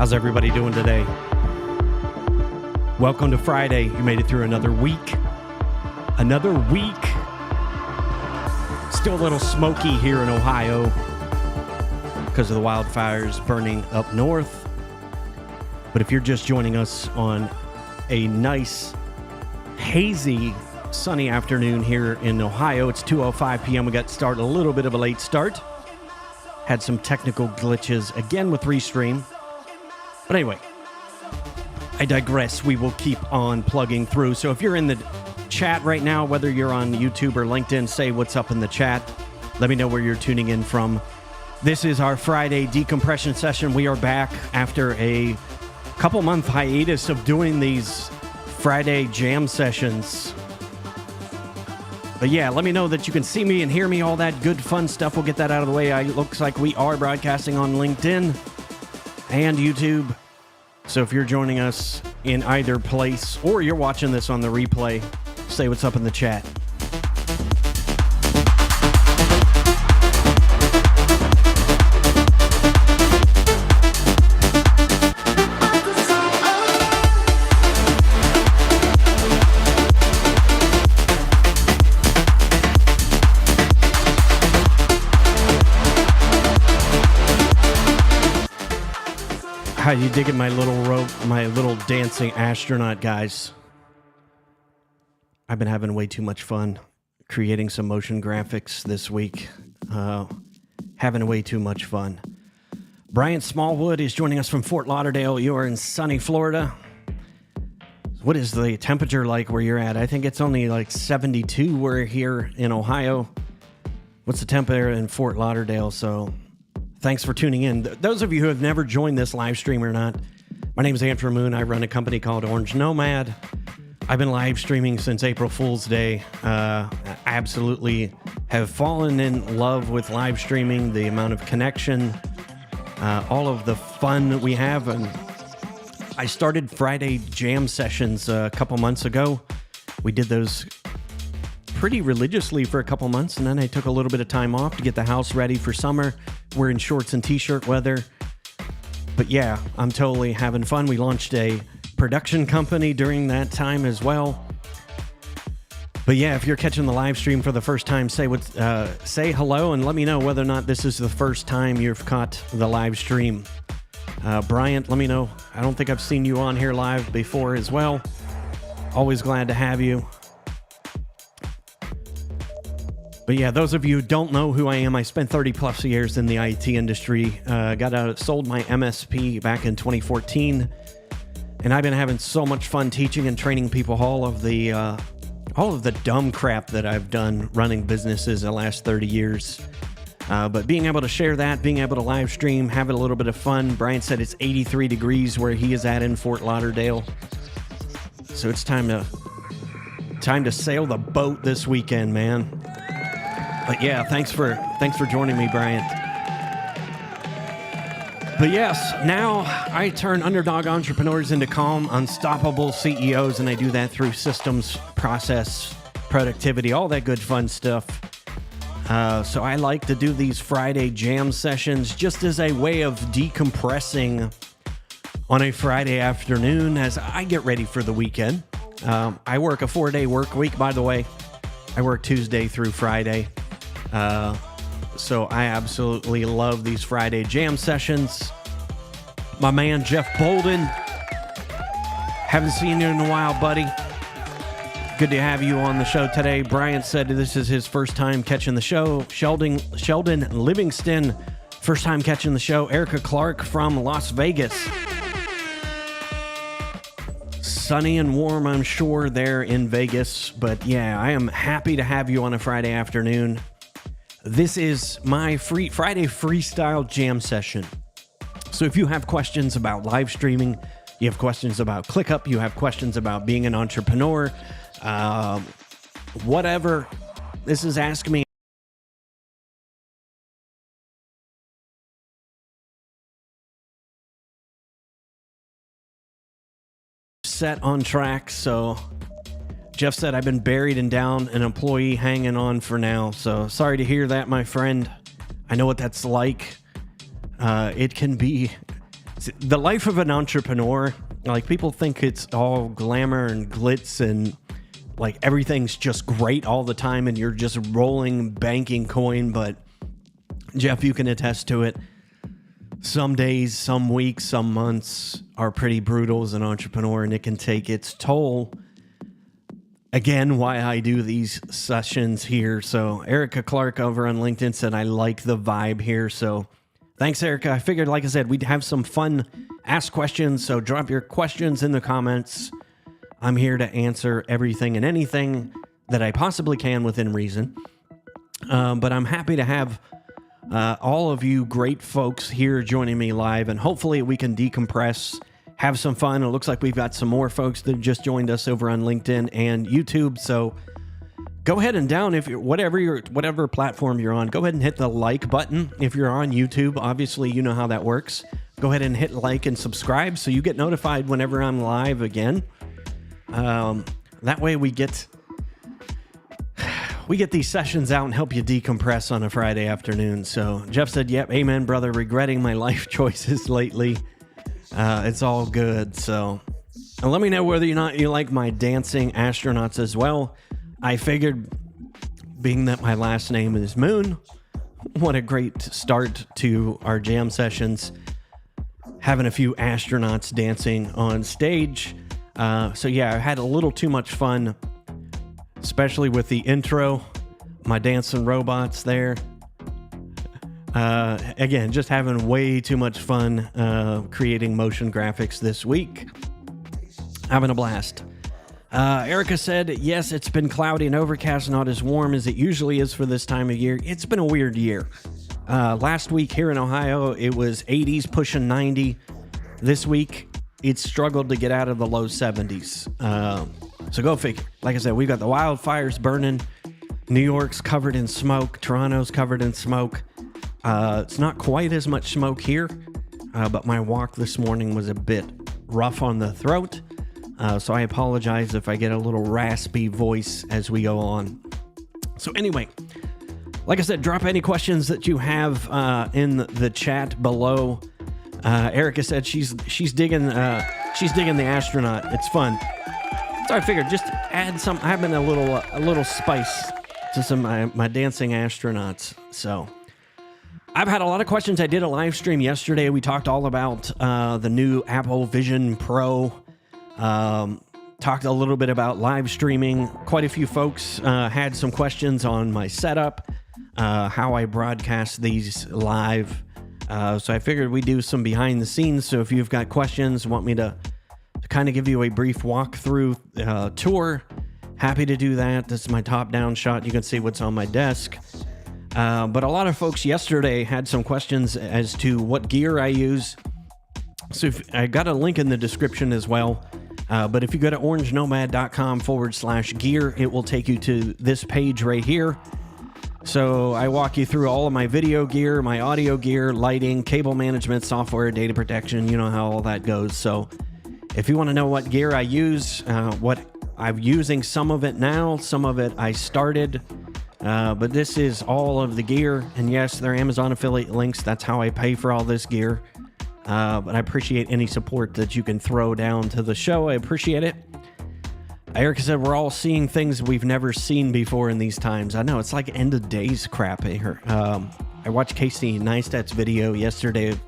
How's everybody doing today? Welcome to Friday. You made it through another week. Another week. Still a little smoky here in Ohio because of the wildfires burning up north. But if you're just joining us on a nice, hazy, sunny afternoon here in Ohio, it's 2:05 p.m. We got started a little bit of a late start. Had some technical glitches again with Restream. But anyway, I digress. We will keep on plugging through. So if you're in the chat right now, whether you're on YouTube or LinkedIn, say what's up in the chat. Let me know where you're tuning in from. This is our Friday decompression session. We are back after a couple-month hiatus of doing these Friday jam sessions. But yeah, let me know that you can see me and hear me, all that good fun stuff. We'll get that out of the way. It looks like we are broadcasting on LinkedIn and YouTube. So if you're joining us in either place or you're watching this on the replay, say what's up in the chat. How you digging my little rope, my little dancing astronaut, guys? I've been having way too much fun creating some motion graphics this week. Having way too much fun. Brian Smallwood is joining us from Fort Lauderdale. You are in sunny Florida. What is the temperature like where you're at? I think it's only like 72. We're here in Ohio. What's the temperature in Fort Lauderdale? So thanks for tuning in. Those of you who have never joined this live stream or not, my name is Andrew Moon. I run a company called Orange Nomad. I've been live streaming since April Fool's Day. I absolutely have fallen in love with live streaming, the amount of connection, all of the fun that we have. And I started Friday jam sessions a couple months ago. We did those pretty religiously for a couple months, and then I took a little bit of time off to get the house ready for summer. We're in shorts and t-shirt weather. But yeah, I'm totally having fun. We launched a production company during that time as well. But yeah, if you're catching the live stream for the first time, say hello and let me know whether or not this is the first time you've caught the live stream. Bryant, let me know. I don't think I've seen you on here live before as well. Always glad to have you. But yeah, those of you who don't know who I am, I spent 30 plus years in the IT industry. Sold my MSP back in 2014, and I've been having so much fun teaching and training people all of the dumb crap that I've done running businesses the last 30 years. But being able to share that, being able to live stream, having a little bit of fun. Brian said it's 83 degrees where he is at in Fort Lauderdale, so it's time to sail the boat this weekend, man. But yeah, thanks for joining me, Bryant. But yes, now I turn underdog entrepreneurs into calm, unstoppable CEOs, and I do that through systems, process, productivity, all that good fun stuff. So I like to do these Friday jam sessions just as a way of decompressing on a Friday afternoon as I get ready for the weekend. I work a 4-day work week, by the way. I work Tuesday through Friday. So I absolutely love these Friday jam sessions. My man, Jeff Bolden. Haven't seen you in a while, buddy. Good to have you on the show today. Bryant said this is his first time catching the show. Sheldon Livingston, first time catching the show. Erica Clark from Las Vegas. Sunny and warm, I'm sure, there in Vegas. But yeah, I am happy to have you on a Friday afternoon. This is my Friday freestyle jam session. So if you have questions about live streaming, you have questions about ClickUp, you have questions about being an entrepreneur, whatever, this is Ask Me. Set on track, so Jeff said, I've been buried and down, an employee hanging on for now. So sorry to hear that, my friend. I know what that's like. It can be the life of an entrepreneur. Like, people think it's all glamour and glitz and like everything's just great all the time and you're just rolling banking coin. But Jeff, you can attest to it. Some days, some weeks, some months are pretty brutal as an entrepreneur, and it can take its toll. Again, why I do these sessions here. So Erica Clark over on LinkedIn said, I like the vibe here. So thanks, Erica. I figured, like I said, we'd have some fun ask questions. So drop your questions in the comments. I'm here to answer everything and anything that I possibly can within reason. But I'm happy to have all of you great folks here joining me live, and hopefully we can decompress, have some fun. It looks like we've got some more folks that just joined us over on LinkedIn and YouTube. So go ahead and down, if you're whatever platform you're on, go ahead and hit the like button. If you're on YouTube, obviously you know how that works. Go ahead and hit like and subscribe so you get notified whenever I'm live again. That way we get these sessions out and help you decompress on a Friday afternoon. So Jeff said, yep, amen, brother. Regretting my life choices lately. It's all good. So let me know whether or not you like my dancing astronauts as well. I figured, being that my last name is Moon, what a great start to our jam sessions, having a few astronauts dancing on stage. So yeah, I had a little too much fun, especially with the intro, my dancing robots there. Again, just having way too much fun creating motion graphics this week. Having a blast. Erica said, yes, it's been cloudy and overcast, not as warm as it usually is for this time of year. It's been a weird year. Last week here in Ohio, it was 80s pushing 90. This week, it struggled to get out of the low 70s. So go figure. Like I said, we've got the wildfires burning. New York's covered in smoke. Toronto's covered in smoke. It's not quite as much smoke here, but my walk this morning was a bit rough on the throat. So I apologize if I get a little raspy voice as we go on. So anyway, like I said, drop any questions that you have in the chat below. Erica said she's digging the astronaut. It's fun. So I figured just add some, having a little spice to some my dancing astronauts. So I've had a lot of questions. I did a live stream yesterday. We talked all about the new Apple Vision Pro. Talked a little bit about live streaming. Quite a few folks had some questions on my setup, how I broadcast these live. So I figured we'd do some behind the scenes. So if you've got questions, want me to kind of give you a brief walkthrough tour, happy to do that. This is my top-down shot. You can see what's on my desk. But a lot of folks yesterday had some questions as to what gear I use. So I got a link in the description as well. But if you go to orangenomad.com/gear, it will take you to this page right here. So I walk you through all of my video gear, my audio gear, lighting, cable management, software, data protection. You know how all that goes. So if you want to know what gear I use, what I'm using, some of it now, some of it I started. But this is all of the gear. And yes, they're Amazon affiliate links. That's how I pay for all this gear. But I appreciate any support that you can throw down to the show. I appreciate it. Erica said, we're all seeing things we've never seen before in these times. I know, it's like end of days crap here. I watched Casey Neistat's video yesterday.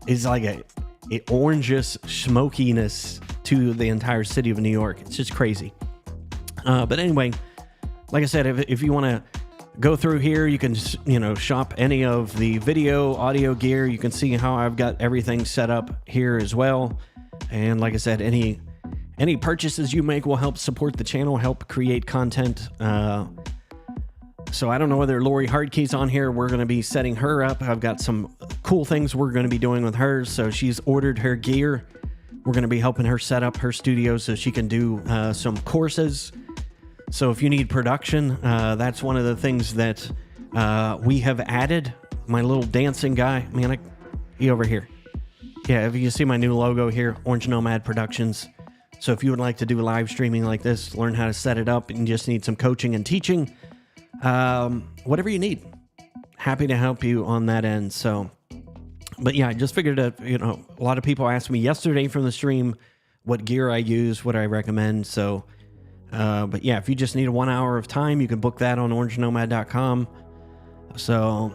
It's like a orangish smokiness to the entire city of New York. It's just crazy. But anyway, like I said, if you want to go through here, you can, shop any of the video, audio gear. You can see how I've got everything set up here as well. And like I said, any purchases you make will help support the channel, help create content. So I don't know whether Lori Hardkey's on here. We're going to be setting her up. I've got some cool things we're going to be doing with her. So she's ordered her gear. We're going to be helping her set up her studio so she can do some courses. So if you need production, that's one of the things that we have added. My little dancing guy, man, he over here. Yeah, if you see my new logo here, Orange Nomad Productions. So if you would like to do live streaming like this, learn how to set it up, and just need some coaching and teaching, whatever you need, happy to help you on that end. So But yeah, I just figured that, a lot of people asked me yesterday from the stream what gear I use, what I recommend. So, but yeah, if you just need a 1 hour of time, you can book that on orangenomad.com. So,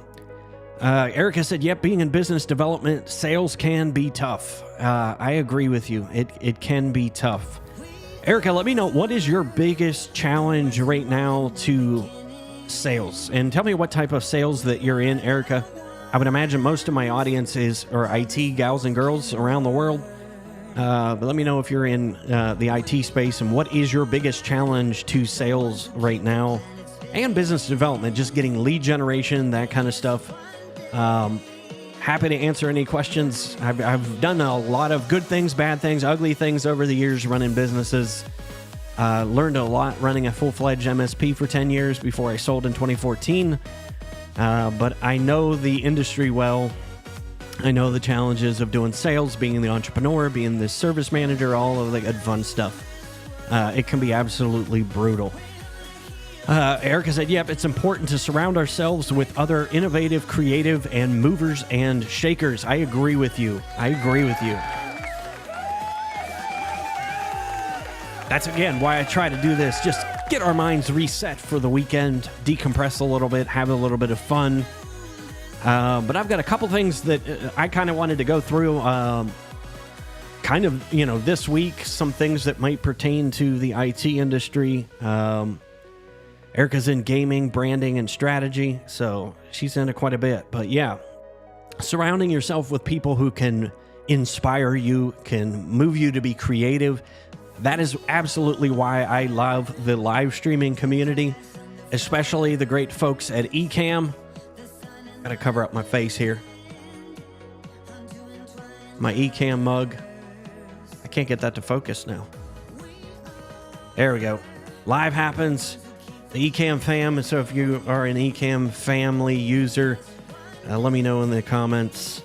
Erica said, yep, being in business development, sales can be tough. I agree with you. It can be tough. Erica, let me know, what is your biggest challenge right now to sales? And tell me what type of sales that you're in, Erica. I would imagine most of my audience are IT gals and girls around the world. But let me know if you're in the IT space, and what is your biggest challenge to sales right now and business development, just getting lead generation, that kind of stuff. Happy to answer any questions. I've done a lot of good things, bad things, ugly things over the years running businesses. Learned a lot running a full-fledged MSP for 10 years before I sold in 2014. But I know the industry well. I know the challenges of doing sales, being the entrepreneur, being the service manager, all of the good fun stuff. It can be absolutely brutal. Erica said, yep, it's important to surround ourselves with other innovative, creative, and movers and shakers. I agree with you. That's, again, why I try to do this. Just get our minds reset for the weekend, decompress a little bit, have a little bit of fun. But I've got a couple things that I kind of wanted to go through this week, some things that might pertain to the IT industry. Erica's in gaming, branding, and strategy, so she's into quite a bit. But yeah, surrounding yourself with people who can inspire you, can move you to be creative. That is absolutely why I love the live streaming community, especially the great folks at Ecamm. Gotta cover up my face here. My Ecamm mug. I can't get that to focus now. There we go. Live happens. The Ecamm fam. So if you are an Ecamm family user, let me know in the comments.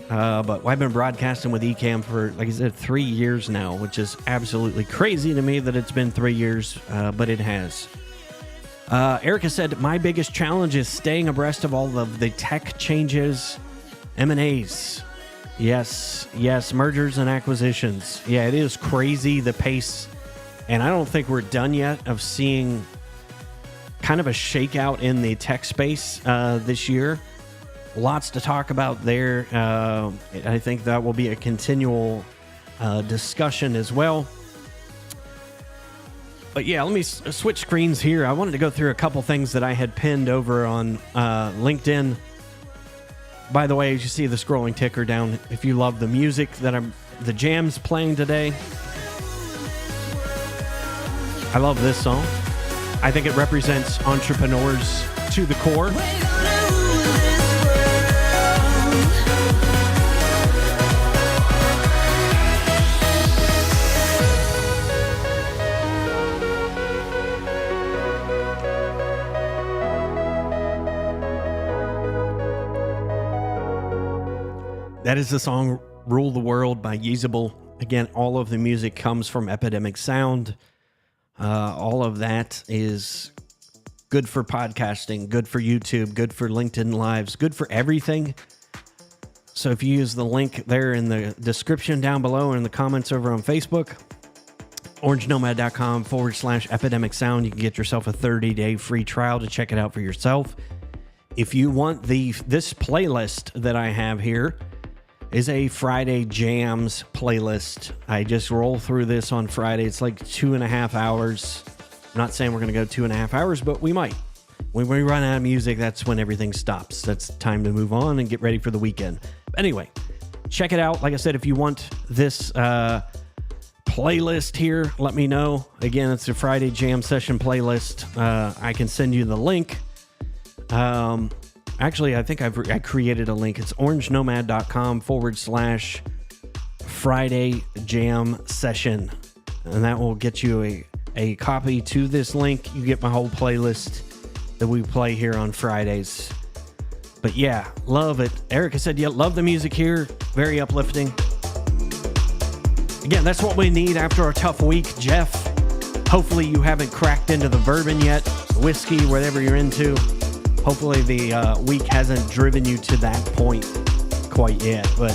But I've been broadcasting with Ecamm for, like I said, 3 years now, which is absolutely crazy to me that it's been 3 years, but it has. Erica said, my biggest challenge is staying abreast of all of the tech changes, M&As. Yes, mergers and acquisitions. Yeah, it is crazy, the pace. And I don't think we're done yet of seeing kind of a shakeout in the tech space this year. Lots to talk about there. I think that will be a continual discussion as well. But yeah, let me switch screens here. I wanted to go through a couple things that I had pinned over on LinkedIn. By the way, as you see the scrolling ticker down, if you love the music the jams playing today, I love this song. I think it represents entrepreneurs to the core. That is the song Rule the World by Yeezable. Again, all of the music comes from Epidemic Sound. All of that is good for podcasting, good for YouTube, good for LinkedIn Lives, good for everything. So if you use the link there in the description down below or in the comments over on Facebook, orangenomad.com/epidemic sound, you can get yourself a 30-day free trial to check it out for yourself. If you want this playlist that I have here, is a Friday Jams playlist. I just roll through this on Friday. It's like 2.5 hours. I'm not saying we're going to go 2.5 hours, but we might. When we run out of music, that's when everything stops. That's time to move on and get ready for the weekend. Anyway, check it out. Like I said, if you want this playlist here, let me know. Again, it's a Friday Jam session playlist. I can send you the link. Actually, I think I created a link. It's orangenomad.com/Friday Jam Session. And that will get you a copy to this link. You get my whole playlist that we play here on Fridays. But yeah, love it. Erica said, yeah, love the music here. Very uplifting. Again, that's what we need after a tough week, Jeff. Hopefully you haven't cracked into the bourbon yet, whiskey, whatever you're into. Hopefully the week hasn't driven you to that point. quite yet, but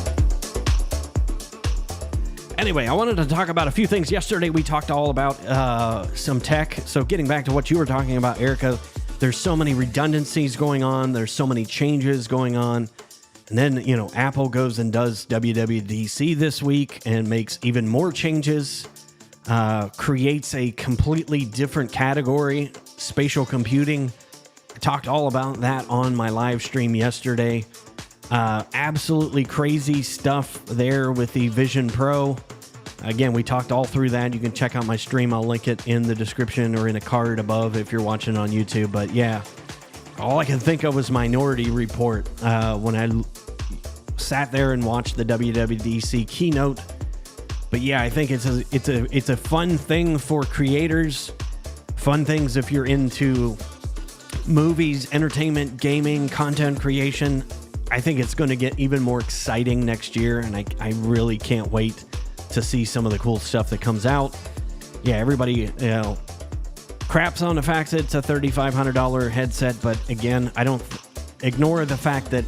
anyway, I wanted to talk about a few things. Yesterday, we talked all about some tech. So getting back to what you were talking about, Erica, there's so many redundancies going on. There's so many changes going on. And then, Apple goes and does WWDC this week and makes even more changes, creates a completely different category, spatial computing. I talked all about that on my live stream yesterday. Absolutely crazy stuff there with the Vision Pro. Again, we talked all through that. You can check out my stream. I'll link it in the description or in a card above if you're watching on YouTube. But yeah, all I can think of was Minority Report when I sat there and watched the WWDC keynote. But yeah, I think it's a fun thing for creators. Fun things if you're into movies, entertainment, gaming, content creation. I think it's going to get even more exciting next year, and I really can't wait to see some of the cool stuff that comes out. Yeah, everybody craps on the fact that it's a $3,500 headset, but again, I don't ignore the fact that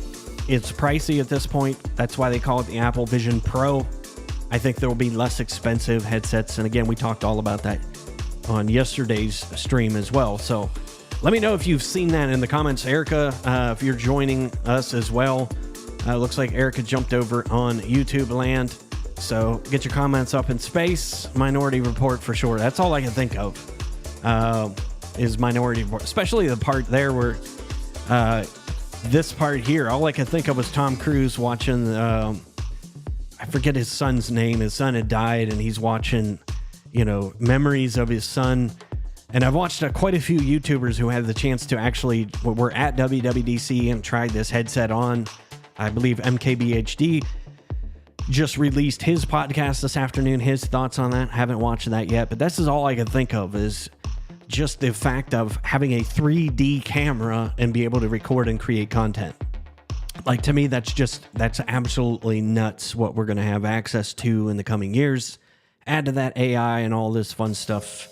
it's pricey at this point. That's why they call it the Apple Vision Pro. I think there will be less expensive headsets, and again, we talked all about that on yesterday's stream as well. So let me know if you've seen that in the comments. Erica, if you're joining us as well, looks like Erica jumped over on YouTube land. So get your comments up in space. Minority Report for sure. That's all I can think of is Minority Report, especially the part there where this part here, all I could think of was Tom Cruise watching, I forget his son's name. His son had died, and he's watching, memories of his son. And I've watched quite a few YouTubers who had the chance to actually were at WWDC and tried this headset on. I believe MKBHD just released his podcast this afternoon, his thoughts on that. Haven't watched that yet, but this is all I can think of is just the fact of having a 3D camera and be able to record and create content. Like, to me, that's absolutely nuts what we're going to have access to in the coming years. Add to that AI and all this fun stuff.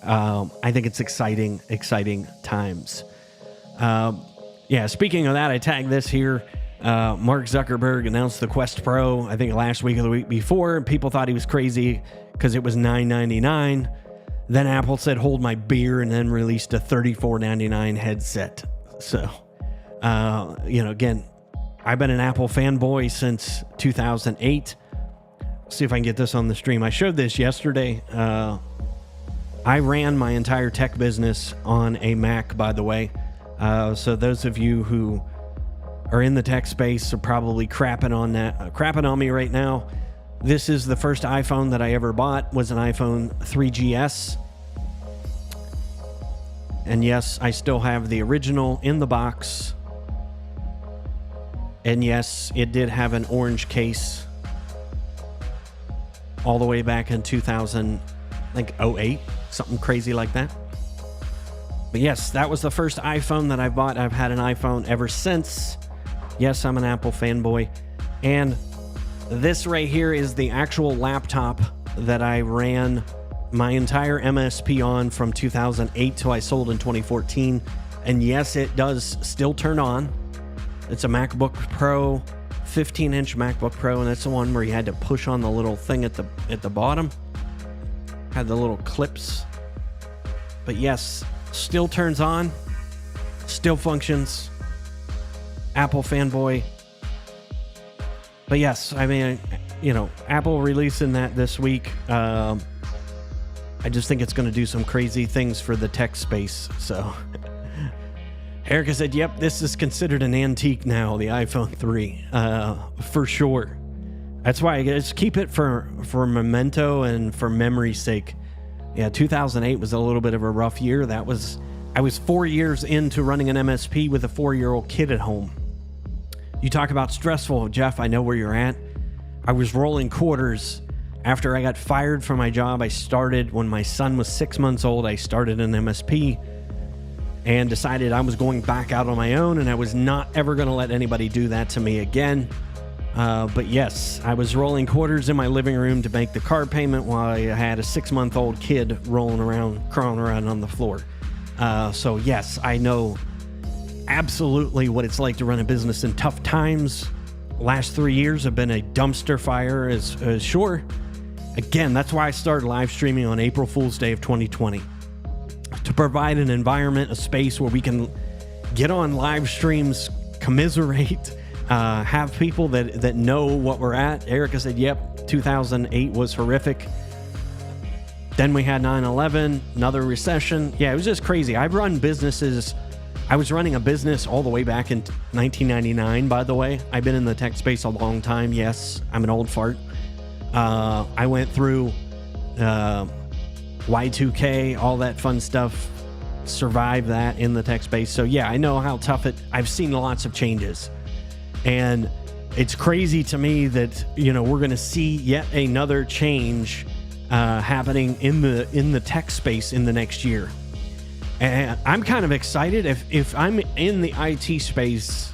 I think it's exciting times. Speaking of that, I tagged this here. Mark Zuckerberg announced the Quest Pro, I think last week or the week before. People thought he was crazy because it was $999. Then Apple said, hold my beer, and then released a $34.99 headset. So, again, I've been an Apple fanboy since 2008. See if I can get this on the stream. I showed this yesterday. I ran my entire tech business on a Mac, by the way. So those of you who are in the tech space are probably crapping on me right now. This is the first iPhone that I ever bought, was an iPhone 3GS. And yes, I still have the original in the box. And yes, it did have an orange case all the way back in 2000, I think 08, something crazy like that. But yes, that was the first iPhone that I bought. I've had an iPhone ever since. Yes, I'm an Apple fanboy. And this right here is the actual laptop that I ran my entire MSP on from 2008 till I sold in 2014. And yes, it does still turn on. It's a MacBook Pro, 15-inch MacBook Pro, and that's the one where you had to push on the little thing at the bottom. Had the little clips. But yes, still turns on, still functions. Apple fanboy. But yes, I mean, Apple releasing that this week. I just think it's going to do some crazy things for the tech space. So Erica said, yep, this is considered an antique now, the iPhone 3, for sure. That's why I just keep it for memento and for memory's sake. Yeah, 2008 was a little bit of a rough year. I was 4 years into running an MSP with a 4-year-old kid at home. You talk about stressful, Jeff, I know where you're at. I was rolling quarters. After I got fired from my job, I started, when my son was 6 months old, I started an MSP and decided I was going back out on my own, and I was not ever going to let anybody do that to me again. But yes, I was rolling quarters in my living room to make the car payment while I had a 6-month-old kid crawling around on the floor. So yes, I know absolutely what it's like to run a business in tough times last 3 years have been a dumpster fire, as sure. Again, that's why I started live streaming on April Fool's Day of 2020, to provide an environment, a space where we can get on live streams, commiserate, have people that know what we're at. Erica said, yep, 2008 was horrific. Then we had 9/11, another recession. Yeah, it was just crazy. I've run businesses. I was running a business all the way back in 1999, by the way. I've been in the tech space a long time. Yes, I'm an old fart. I went through Y2K, all that fun stuff, survived that in the tech space. So yeah, I know how tough I've seen lots of changes. And it's crazy to me that, we're going to see yet another change happening in the tech space in the next year. And I'm kind of excited. If I'm in the IT space,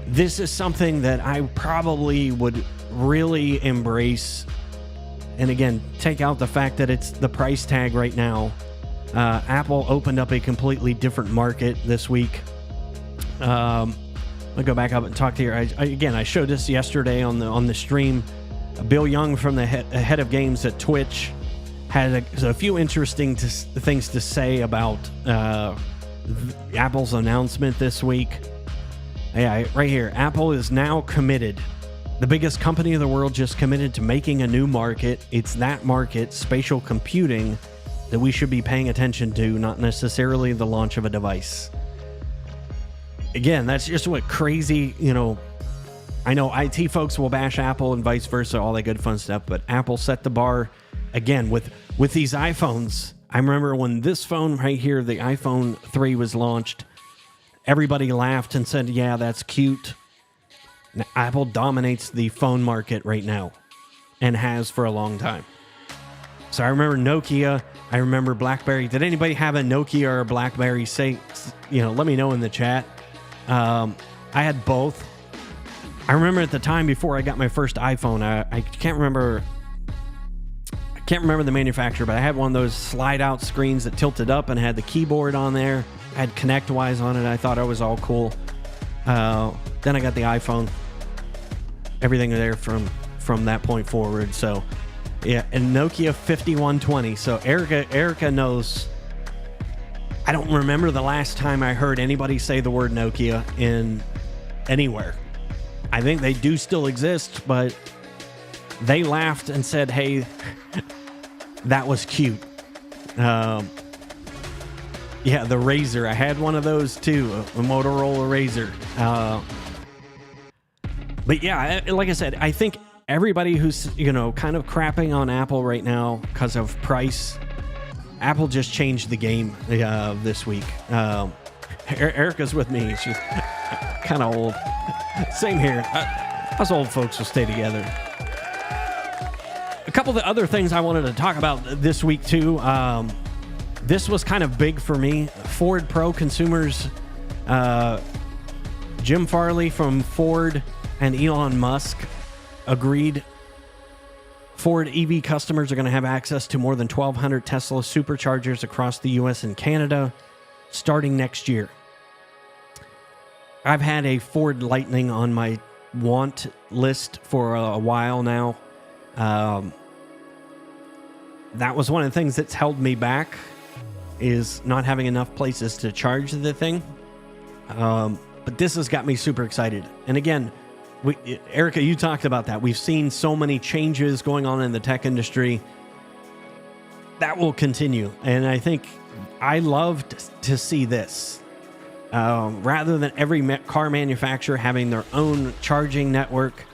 this is something that I probably would really embrace. And again, take out the fact that it's the price tag right now. Apple opened up a completely different market this week. I'll go back up and talk to you. I showed this yesterday on the stream. Bill Young from the head of games at Twitch had a few interesting things to say about Apple's announcement this week. Yeah, right here. Apple is now committed. The biggest company in the world just committed to making a new market. It's that market, spatial computing, that we should be paying attention to, not necessarily the launch of a device. Again, that's just what crazy, I know IT folks will bash Apple and vice versa, all that good fun stuff, but Apple set the bar again with these iPhones. I remember when this phone right here, the iPhone 3 was launched, everybody laughed and said, yeah, that's cute. Now, Apple dominates the phone market right now and has for a long time. So I remember Nokia, I remember BlackBerry. Did anybody have a Nokia or a BlackBerry? Say, let me know in the chat. I had both. I remember at the time before I got my first iPhone, I can't remember the manufacturer, but I had one of those slide out screens that tilted up and had the keyboard on there. I had ConnectWise on it. I thought it was all cool. Then I got the iPhone. Everything there from that point forward. So yeah, and Nokia 5120. So Erica knows. I don't remember the last time I heard anybody say the word Nokia in anywhere. I think they do still exist, but they laughed and said, hey, that was cute. Yeah, the Razr. I had one of those too, a Motorola Razr. But yeah, like I said, I think everybody who's, kind of crapping on Apple right now because of price, Apple just changed the game this week. Erica's with me. She's kind of old. Same here. Us old folks will stay together. A couple of the other things I wanted to talk about this week, too. This was kind of big for me. Ford Pro consumers, Jim Farley from Ford and Elon Musk agreed Ford EV customers are going to have access to more than 1,200 Tesla superchargers across the U.S. and Canada starting next year. I've had a Ford Lightning on my want list for a while now. That was one of the things that's held me back, is not having enough places to charge the thing. But this has got me super excited. And again, Erica, you talked about that. We've seen so many changes going on in the tech industry. That will continue. And I think I love to see this. Rather than every car manufacturer having their own charging network.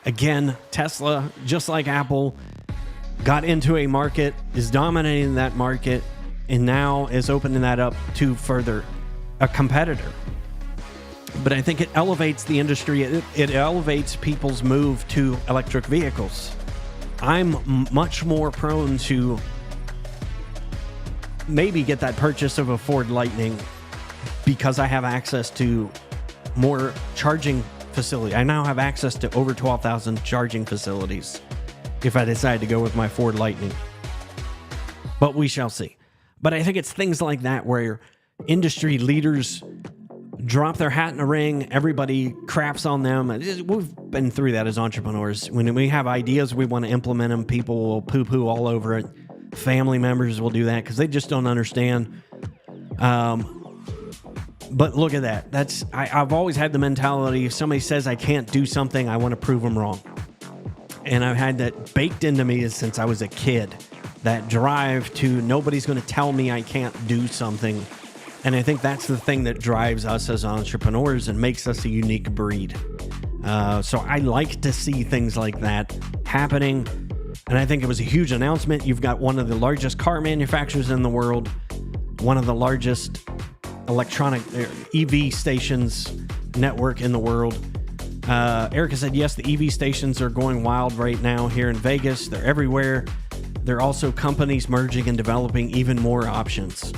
Again, Tesla, just like Apple, got into a market, is dominating that market, and now is opening that up to further a competitor. But I think it elevates the industry. It elevates people's move to electric vehicles. I'm much more prone to maybe get that purchase of a Ford Lightning because I have access to more charging facility. I now have access to over 12,000 charging facilities if I decide to go with my Ford Lightning. But we shall see. But I think it's things like that where industry leaders drop their hat in a ring. Everybody craps on them. We've been through that as entrepreneurs. When we have ideas, we want to implement them. People will poo-poo all over it. Family members will do that because they just don't understand. But look at that. I've always had the mentality, if somebody says I can't do something, I want to prove them wrong. And I've had that baked into me since I was a kid. That drive to nobody's going to tell me I can't do something. And I think that's the thing that drives us as entrepreneurs and makes us a unique breed. So I like to see things like that happening. And I think it was a huge announcement. You've got one of the largest car manufacturers in the world, one of the largest electronic EV stations network in the world. Erica said, yes, the EV stations are going wild right now here in Vegas. They're everywhere. There are also companies merging and developing even more options.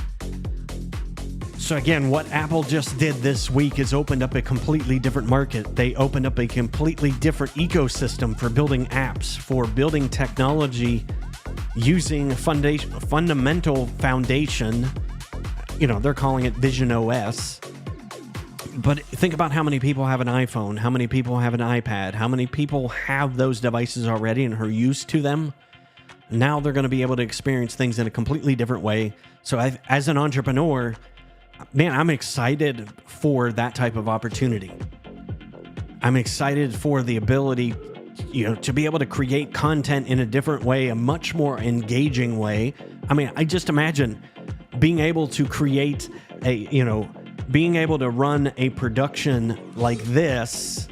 So again, what Apple just did this week is opened up a completely different market. They opened up a completely different ecosystem for building apps, for building technology using fundamental foundation. They're calling it Vision OS. But think about how many people have an iPhone, how many people have an iPad, how many people have those devices already and are used to them. Now they're going to be able to experience things in a completely different way. So as an entrepreneur, man, I'm excited for that type of opportunity. I'm excited for the ability, to be able to create content in a different way, a much more engaging way. I mean, I just imagine being able to create being able to run a production like this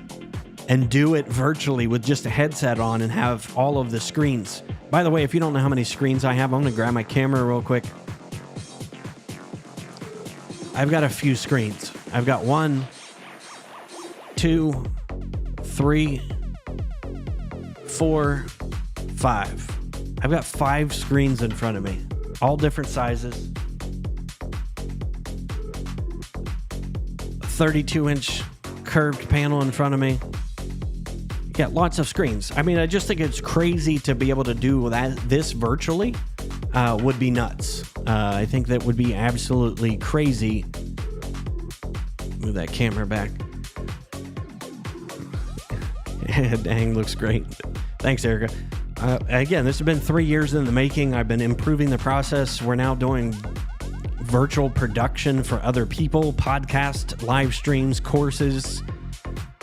and do it virtually with just a headset on and have all of the screens. By the way, if you don't know how many screens I have, I'm going to grab my camera real quick. I've got a few screens. I've got 1, 2, 3, 4, 5. I've got 5 screens in front of me, all different sizes. 32-inch curved panel in front of me. Yeah, lots of screens. I mean, I just think it's crazy to be able to do this virtually. Would be nuts. I think that would be absolutely crazy. Move that camera back. Dang, looks great. Thanks, Erica. Again, this has been 3 years in the making. I've been improving the process. We're now doing virtual production for other people, podcast, live streams, courses.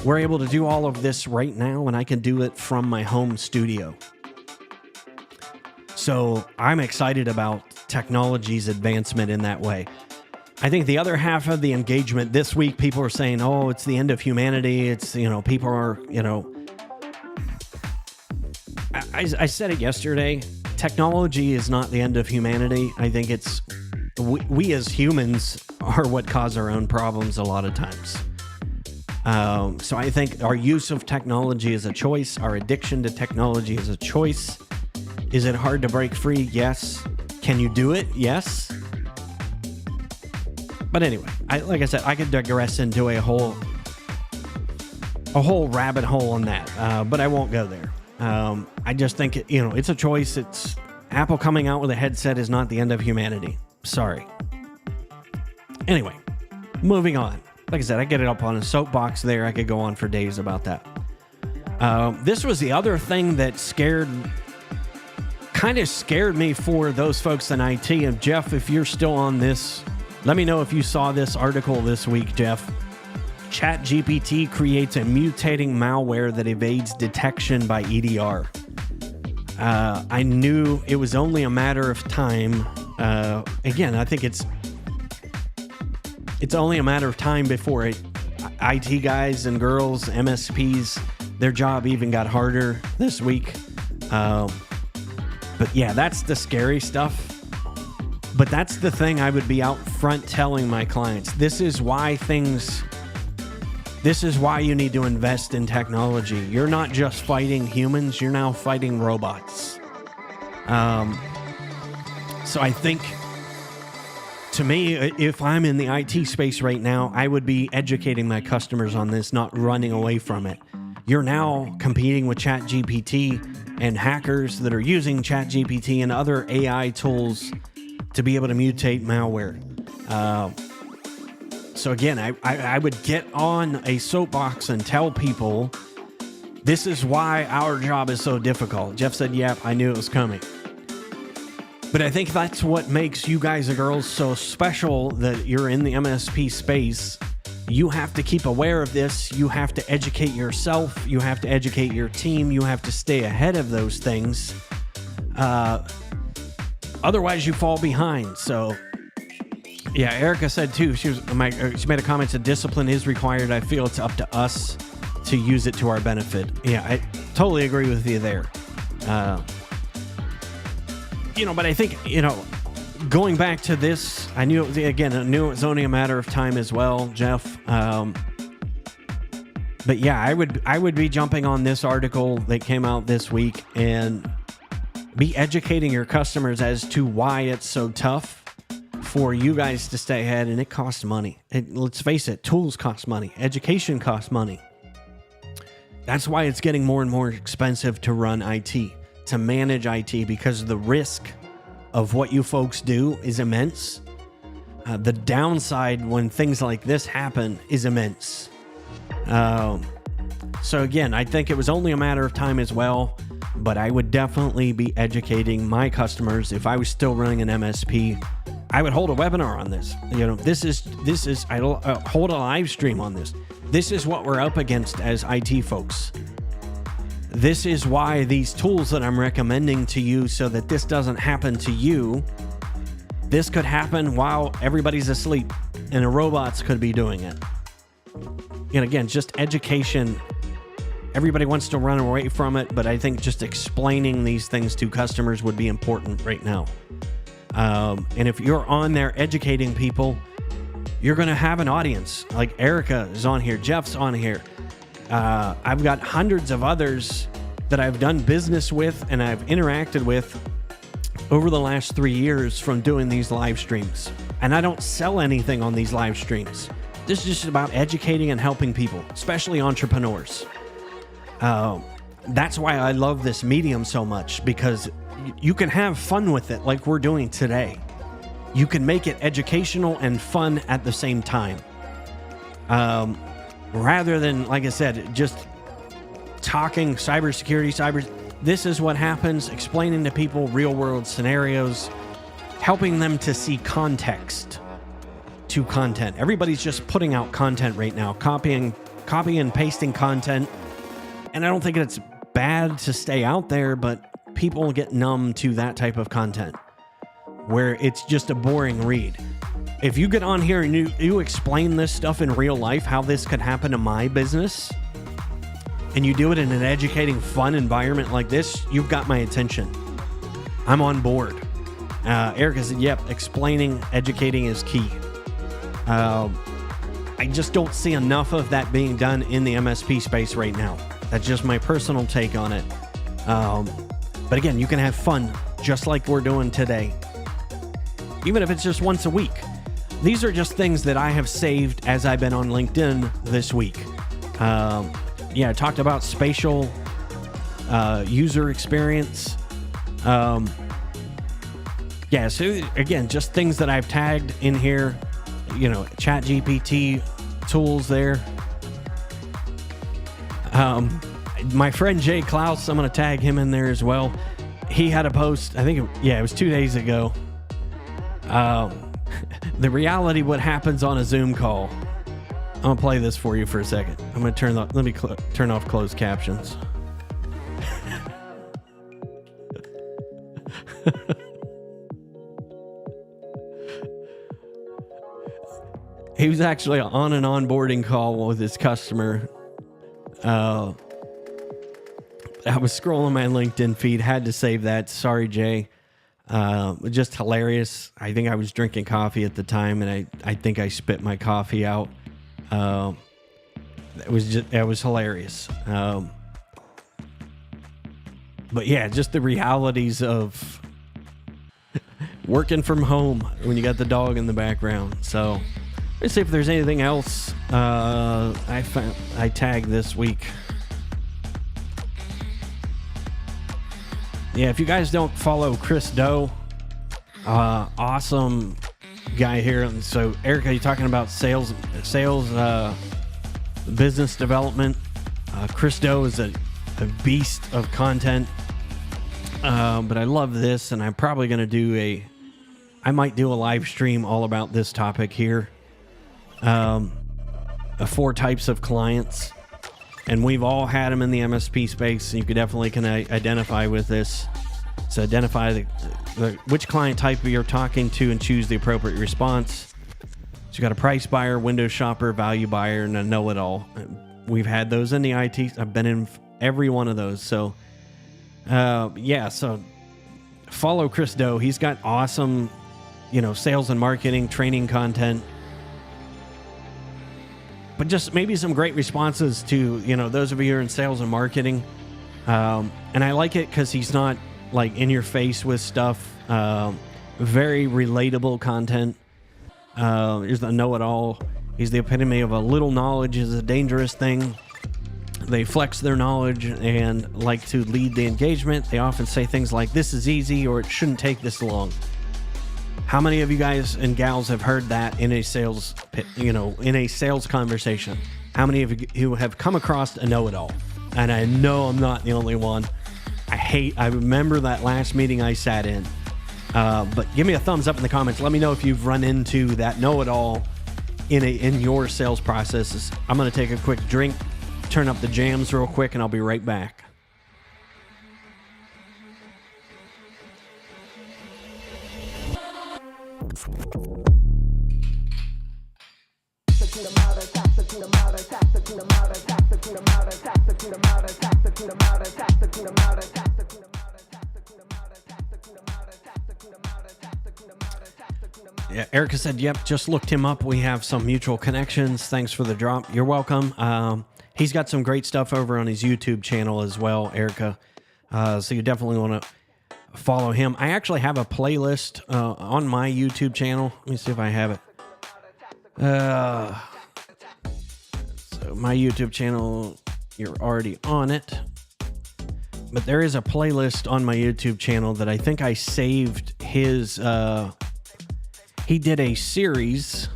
We're able to do all of this right now, and I can do it from my home studio. So I'm excited about technology's advancement in that way. I think the other half of the engagement this week, people are saying, oh, it's the end of humanity. It's, people are, I said it yesterday. Technology is not the end of humanity. I think it's we as humans are what cause our own problems a lot of times. So I think our use of technology is a choice. Our addiction to technology is a choice. Is it hard to break free? Yes. Can you do it? Yes. But anyway, like I said, I could digress into a whole rabbit hole on that, but I won't go there. I just think it's a choice. It's Apple coming out with a headset is not the end of humanity. Sorry. Anyway, moving on. Like I said, I get it up on a soapbox there. I could go on for days about that. This was the other thing that kind of scared me for those folks in IT. And Jeff, if you're still on this, let me know if you saw this article this week, Jeff. ChatGPT creates a mutating malware that evades detection by EDR. I knew it was only a matter of time. Again, I think it's only a matter of time before IT guys and girls, MSPs, their job even got harder this week. But yeah, that's the scary stuff. But that's the thing I would be out front telling my clients. This is why you need to invest in technology. You're not just fighting humans, you're now fighting robots. So I think, to me, if I'm in the IT space right now, I would be educating my customers on this, not running away from it. You're now competing with ChatGPT and hackers that are using ChatGPT and other AI tools to be able to mutate malware. So again, I would get on a soapbox and tell people this is why our job is so difficult. Jeff said, yep, I knew it was coming. But I think that's what makes you guys and girls so special, that you're in the MSP space. You have to keep aware of this. You have to educate yourself. You have to educate your team. You have to stay ahead of those things. Otherwise, you fall behind. So, yeah, Erica said too, she made a comment that discipline is required. I feel it's up to us to use it to our benefit. Yeah, I totally agree with you there. But I think, going back to this, I knew it was only a matter of time as well, Jeff. But yeah, I would be jumping on this article that came out this week and be educating your customers as to why it's so tough for you guys to stay ahead, and it costs money. Let's face it, tools cost money. Education costs money. That's why it's getting more and more expensive to run IT, to manage IT, because the risk of what you folks do is immense. The downside when things like this happen is immense. So again, I think it was only a matter of time as well, but I would definitely be educating my customers. If I was still running an MSP, I would hold a webinar on this. I'll hold a live stream on this. This is what we're up against as IT folks. This is why these tools that I'm recommending to you, so that this doesn't happen to you. This could happen while everybody's asleep, and the robots could be doing it. And again, just education. Everybody wants to run away from it, but I think just explaining these things to customers would be important right now. And if you're on there educating people, you're going to have an audience. Like Erica is on here, Jeff's on here. I've got hundreds of others that I've done business with and I've interacted with over the last 3 years from doing these live streams. And I don't sell anything on these live streams. This is just about educating and helping people, especially entrepreneurs. That's why I love this medium so much, because you can have fun with it like we're doing today. You can make it educational and fun at the same time. Rather than, like I said, just talking cybersecurity, this is what happens, explaining to people real world scenarios, helping them to see context to content. Everybody's just putting out content right now, copy and pasting content. And I don't think it's bad to stay out there, but people get numb to that type of content where it's just a boring read. If you get on here and you explain this stuff in real life, how this could happen to my business, and you do it in an educating, fun environment like this, you've got my attention. I'm on board. Erica said, yep, educating is key. I just don't see enough of that being done in the MSP space right now. That's just my personal take on it. But again, you can have fun just like we're doing today, even if it's just once a week. These are just things that I have saved as I've been on LinkedIn this week. I talked about spatial user experience. So again, just things that I've tagged in here, Chat GPT tools there. My friend Jay Klaus, I'm going to tag him in there as well. He had a post, I think, it was 2 days ago. The reality, what happens on a Zoom call. I'm going to play this for you for a second. I'm going to turn off closed captions. He was actually on an onboarding call with his customer. I was scrolling my LinkedIn feed, had to save that. Sorry, Jay. Just hilarious. I think I was drinking coffee at the time, and I think I spit my coffee out. It was hilarious. But yeah, just the realities of working from home when you got the dog in the background. So let's see if there's anything else I tagged this week. Yeah, if you guys don't follow Chris Doe, awesome guy here. And so, Eric, are you talking about sales, business development? Chris Do is a beast of content. But I love this, and I'm probably going to I might do a live stream all about this topic here. 4 types of clients, and we've all had them in the MSP space. You could definitely can identify with this. So identify which client type you're talking to and choose the appropriate response. So you got a price buyer, window shopper, value buyer, and a know-it-all. We've had those in the IT. I've been in every one of those. So so follow Chris Do. He's got awesome, sales and marketing training content, but just maybe some great responses to, those of you who are in sales and marketing. And I like it because he's not like in your face with stuff. Very relatable content. He's the know-it-all. He's the epitome of a little knowledge is a dangerous thing. They flex their knowledge and like to lead the engagement. They often say things like, this is easy, or it shouldn't take this long. How many of you guys and gals have heard that in a sales, in a sales conversation? How many of you have come across a know-it-all? And I know I'm not the only one. I remember that last meeting I sat in. But give me a thumbs up in the comments. Let me know if you've run into that know-it-all in your sales processes. I'm going to take a quick drink, turn up the jams real quick, and I'll be right back. Yeah, Erica said, yep, just looked him up. We have some mutual connections. Thanks for the drop. You're welcome. He's got some great stuff over on his YouTube channel as well, Erica. So you definitely want to follow him. I actually have a playlist on my YouTube channel. Let me see if I have it. So my YouTube channel, you're already on it. But there is a playlist on my YouTube channel that I think I saved his... he did a series.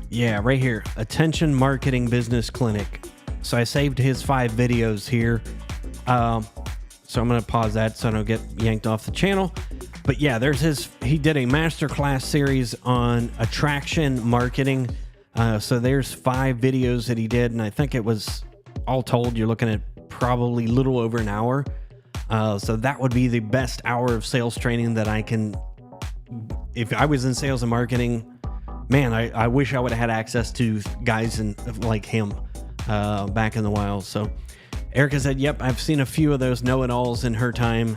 Yeah, right here. Attention Marketing Business Clinic. So I saved his 5 videos here. So I'm going to pause that so I don't get yanked off the channel. But yeah, he did a masterclass series on attraction marketing. So there's 5 videos that he did. And I think it was all told, you're looking at probably a little over an hour. So that would be the best hour of sales training that I can. If I was in sales and marketing, man, I wish I would have had access to guys like him back in the wild. So Erica said, yep, I've seen a few of those know-it-alls in her time.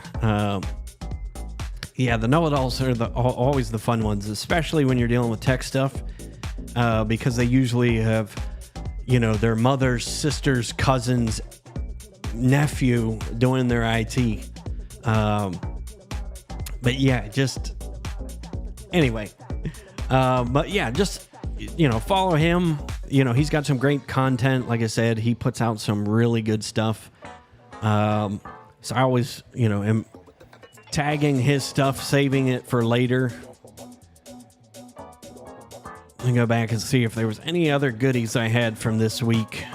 Yeah, the know-it-alls are always the fun ones, especially when you're dealing with tech stuff, because they usually have, their mother's, sister's, cousin's, nephew doing their IT. But yeah, anyway. But yeah, just, follow him. He's got some great content. Like I said, he puts out some really good stuff. So I always, am tagging his stuff, saving it for later. Let me go back and see if there was any other goodies I had from this week.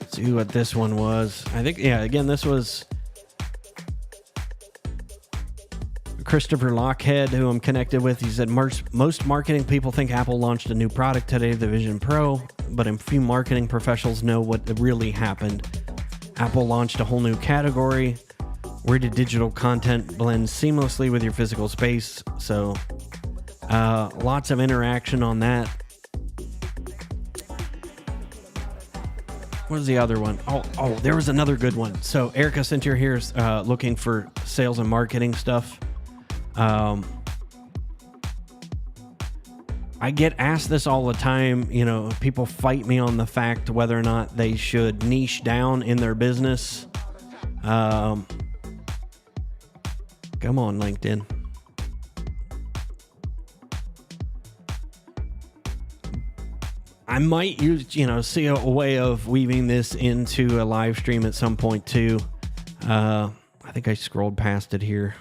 See what this one was. I think, again, this was Christopher Lockhead, who I'm connected with. He said, most marketing people think Apple launched a new product today, the Vision Pro, but a few marketing professionals know what really happened. Apple launched a whole new category where did digital content blend seamlessly with your physical space. So lots of interaction on that. What was the other one? Oh, there was another good one. So Erica, since you're here looking for sales and marketing stuff, I get asked this all the time. People fight me on the fact whether or not they should niche down in their business. Come on, LinkedIn. I might use, see a way of weaving this into a live stream at some point too. I think I scrolled past it here.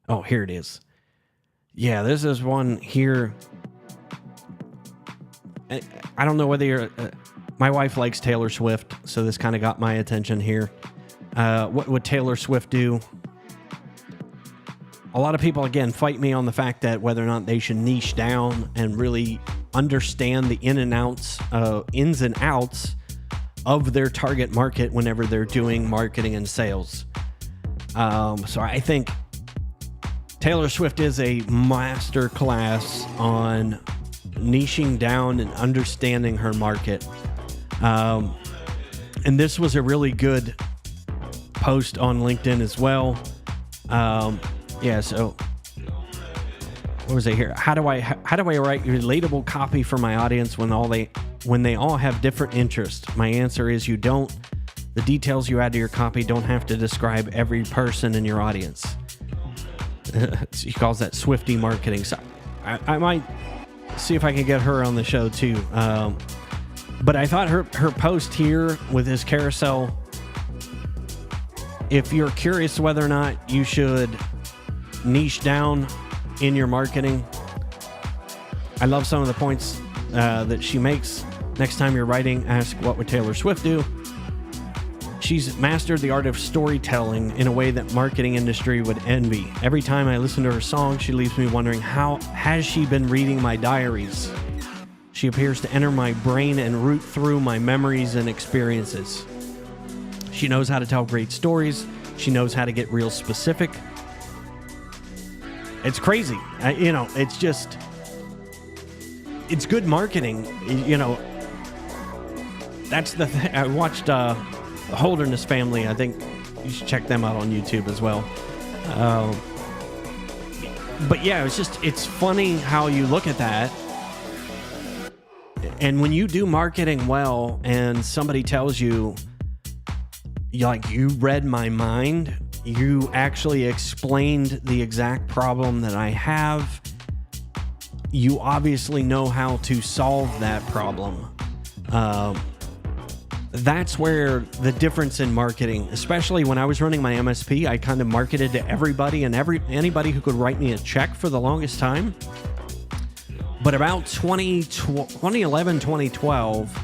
Oh, here it is. Yeah, this is one here. I don't know whether you're... my wife likes Taylor Swift, so this kind of got my attention here. What would Taylor Swift do? A lot of people, again, fight me on the fact that whether or not they should niche down and really understand the ins and outs of their target market whenever they're doing marketing and sales. So I think Taylor Swift is a master class on niching down and understanding her market. And this was a really good post on LinkedIn as well. So what was it here? How do I write relatable copy for my audience when they all have different interests? My answer is you don't. The details you add to your copy don't have to describe every person in your audience. She calls that Swiftie marketing. So I might see if I can get her on the show too. But I thought her post here with his carousel, if you're curious whether or not you should niche down in your marketing, I love some of the points that she makes. Next time you're writing, ask, what would Taylor Swift do? She's mastered the art of storytelling in a way that marketing industry would envy. Every time I listen to her song, she leaves me wondering, how has she been reading my diaries? She appears to enter my brain and root through my memories and experiences. She knows how to tell great stories. She knows how to get real specific. It's crazy. It's just, it's good marketing. That's the thing. I watched The Holderness Family. I think you should check them out on YouTube as well. But yeah, it's funny how you look at that. And when you do marketing well and somebody tells you, you read my mind, you actually explained the exact problem that I have, you obviously know how to solve that problem. That's where the difference in marketing, especially when I was running my MSP, I kind of marketed to everybody and anybody who could write me a check for the longest time. But about 2011, 2012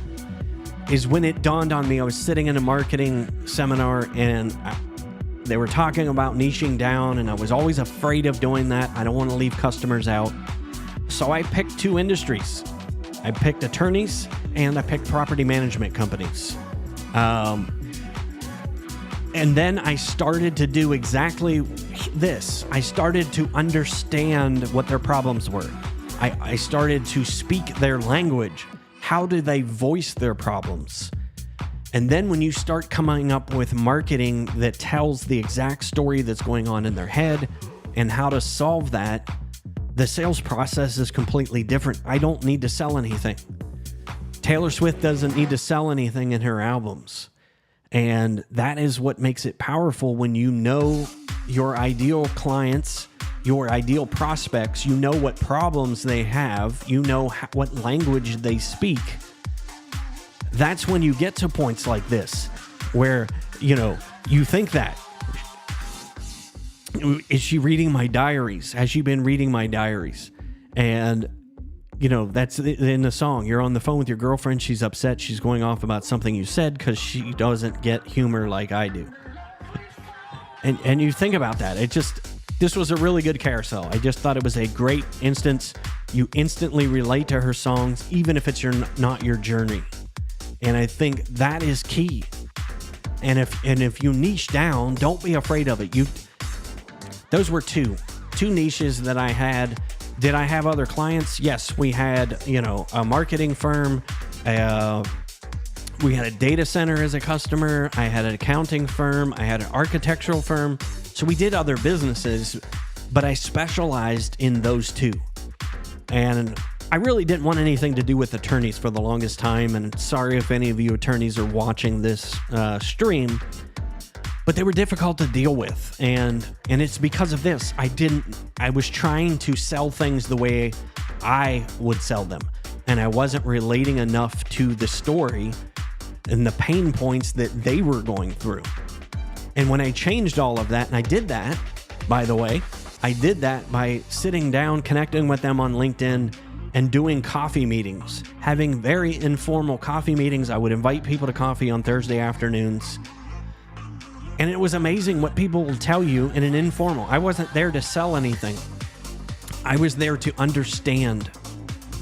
is when it dawned on me. I was sitting in a marketing seminar and they were talking about niching down, and I was always afraid of doing that. I don't want to leave customers out. So I picked two industries. I picked attorneys and I picked property management companies. And then I started to do exactly this. I started to understand what their problems were. I started to speak their language. How do they voice their problems? And then when you start coming up with marketing that tells the exact story that's going on in their head and how to solve that, the sales process is completely different. I don't need to sell anything. Taylor Swift doesn't need to sell anything in her albums. And that is what makes it powerful when you know your ideal clients, your ideal prospects, you know what problems they have, you know what language they speak. That's when you get to points like this, where, you think that. Is she reading my diaries? Has she been reading my diaries? And, that's in the song. You're on the phone with your girlfriend. She's upset. She's going off about something you said because she doesn't get humor like I do. And you think about that. This was a really good carousel. I just thought it was a great instance. You instantly relate to her songs, even if it's not your journey. And I think that is key. And if you niche down, don't be afraid of it. Those were two niches that I had. Did I have other clients? Yes, we had, a marketing firm. We had a data center as a customer. I had an accounting firm. I had an architectural firm. So we did other businesses, but I specialized in those two. And I really didn't want anything to do with attorneys for the longest time. And sorry if any of you attorneys are watching this stream, but they were difficult to deal with. And it's because of this. I was trying to sell things the way I would sell them. and I wasn't relating enough to the story and the pain points that they were going through. And when I changed all of that, and I did that, by the way, I did that by sitting down, connecting with them on LinkedIn, and doing coffee meetings, having very informal coffee meetings. I would invite people to coffee on Thursday afternoons. And it was amazing what people will tell you in an informal. I wasn't there to sell anything. I was there to understand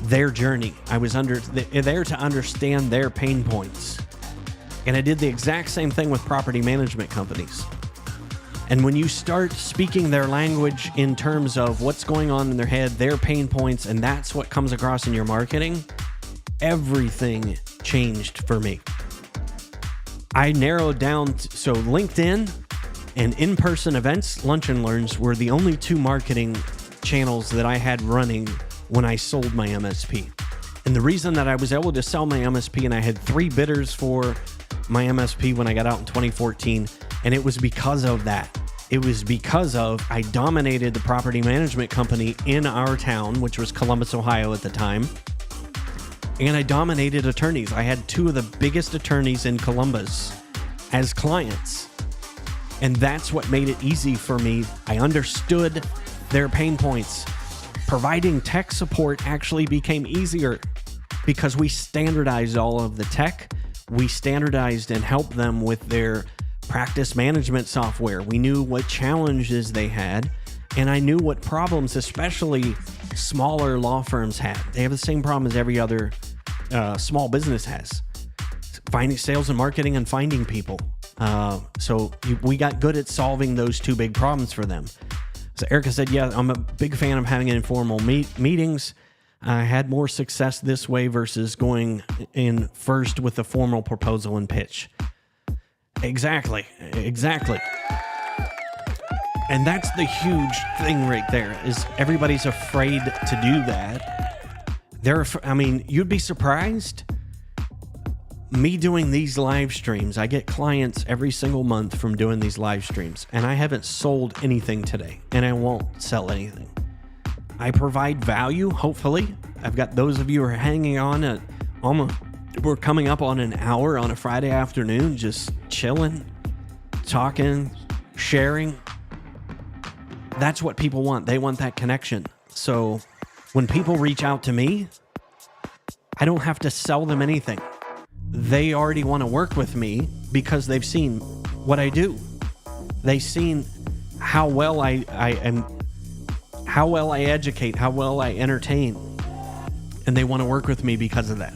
their journey. I was there to understand their pain points. And I did the exact same thing with property management companies. And when you start speaking their language in terms of what's going on in their head, their pain points, and that's what comes across in your marketing, everything changed for me. I narrowed down, so LinkedIn and in-person events, lunch and learns, were the only two marketing channels that I had running when I sold my MSP. And the reason that I was able to sell my MSP, and I had 3 bidders for my MSP when I got out in 2014, and it was because of that. It was because of I dominated the property management company in our town, which was Columbus, Ohio at the time. And I dominated attorneys. I had 2 of the biggest attorneys in Columbus as clients. And that's what made it easy for me. I understood their pain points. Providing tech support actually became easier because we standardized all of the tech. We standardized and helped them with their practice management software. We knew what challenges they had, and I knew what problems, especially smaller law firms had. They have the same problem as every other small business has. Finding sales and marketing and finding people. So we got good at solving those 2 big problems for them. So Erica said, yeah, I'm a big fan of having informal meetings. I had more success this way versus going in first with a formal proposal and pitch. Exactly. And that's the huge thing right there, is everybody's afraid to do that. You'd be surprised. Me doing these live streams, I get clients every single month from doing these live streams, and I haven't sold anything today, and I won't sell anything. I provide value, hopefully. I've got those of you who are hanging on we're coming up on an hour on a Friday afternoon, just chilling, talking, sharing. That's what people want. They want that connection. So when people reach out to me, I don't have to sell them anything. They already want to work with me because they've seen what I do. They've seen how well I am, how well I educate, how well I entertain, and they want to work with me because of that.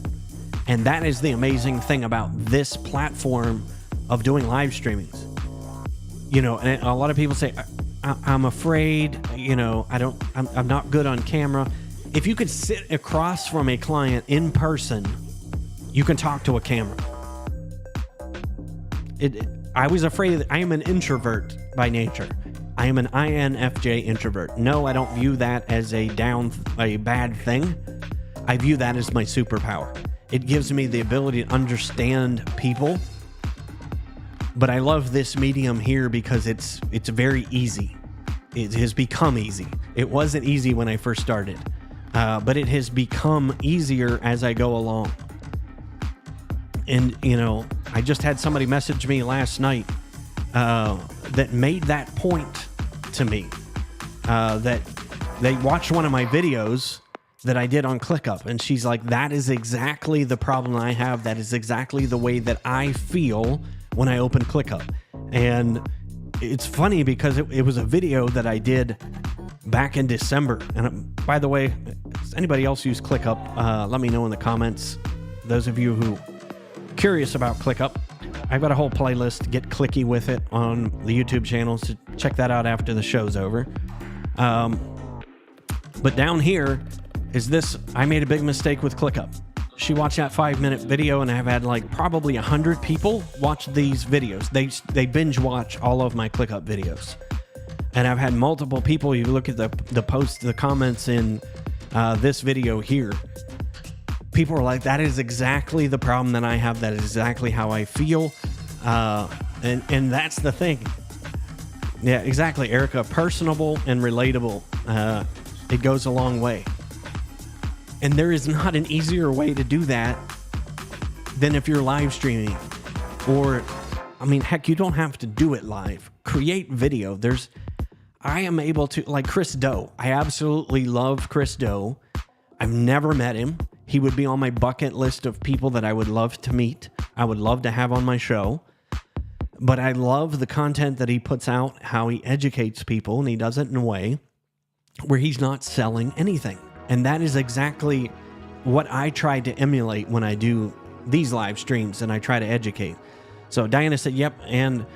And that is the amazing thing about this platform of doing live streamings. And a lot of people say, I'm afraid, I'm not good on camera. If you could sit across from a client in person, you can talk to a camera. I was afraid. I am an introvert by nature. I am an INFJ introvert. No, I don't view that as a bad thing. I view that as my superpower. It gives me the ability to understand people. But I love this medium here because it's very easy. It has become easy. It wasn't easy when I first started, but it has become easier as I go along. And, I just had somebody message me last night that made that point to me, that they watched one of my videos that I did on ClickUp. And she's like, that is exactly the problem I have. That is exactly the way that I feel when I open ClickUp. And it's funny because it was a video that I did back in December. And by the way, does anybody else use ClickUp? Let me know in the comments. Those of you who are curious about ClickUp, I've got a whole playlist. Get clicky with it on the YouTube channel. So check that out after the show's over. But down here is this. I made a big mistake with ClickUp. She watched that 5-minute video, and I've had probably 100 people watch these videos. They binge watch all of my ClickUp videos. And I've had multiple people, you look at the posts, the comments in this video here. People are like, that is exactly the problem that I have. That is exactly how I feel. And that's the thing. Yeah, exactly, Erica. Personable and relatable. It goes a long way. And there is not an easier way to do that than if you're live streaming. Or, I mean, heck, you don't have to do it live. Create video. I am able to, like Chris Do. I absolutely love Chris Do. I've never met him. He would be on my bucket list of people that I would love to meet. I would love to have on my show. But I love the content that he puts out, how he educates people, and he does it in a way where he's not selling anything. And that is exactly what I try to emulate when I do these live streams and I try to educate. So Diana said, yep, and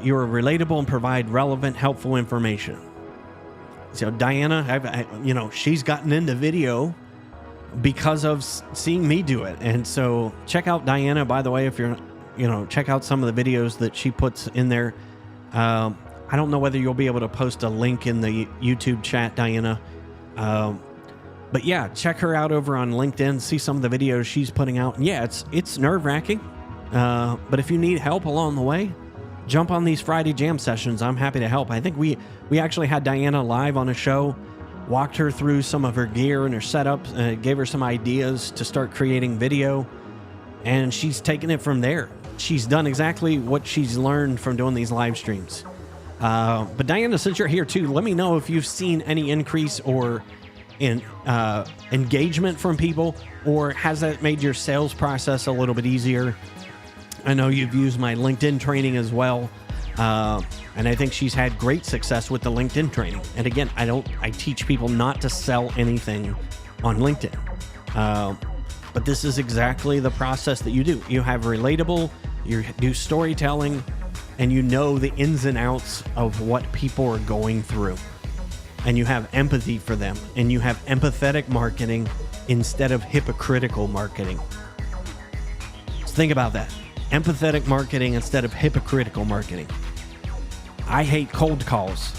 you're relatable and provide relevant, helpful information. So Diana, she's gotten into video because of seeing me do it. And so check out Diana, by the way, if you're, check out some of the videos that she puts in there. I don't know whether you'll be able to post a link in the YouTube chat, Diana. But yeah, check her out over on LinkedIn, see some of the videos she's putting out. And yeah, it's nerve-wracking. But if you need help along the way, jump on these Friday jam sessions. I'm happy to help. I think we actually had Diana live on a show, walked her through some of her gear and her setup, gave her some ideas to start creating video, and she's taken it from there. She's done exactly what she's learned from doing these live streams. But Diana, since you're here too, let me know if you've seen any increase or in engagement from people, or has that made your sales process a little bit easier? I know you've used my LinkedIn training as well, and I think she's had great success with the LinkedIn training. And again, I teach people not to sell anything on LinkedIn, but this is exactly the process that you do. You have relatable, you do storytelling, and you know the ins and outs of what people are going through, and you have empathy for them, and you have empathetic marketing instead of hypocritical marketing. So think about that. Empathetic marketing instead of hypocritical marketing. I hate cold calls.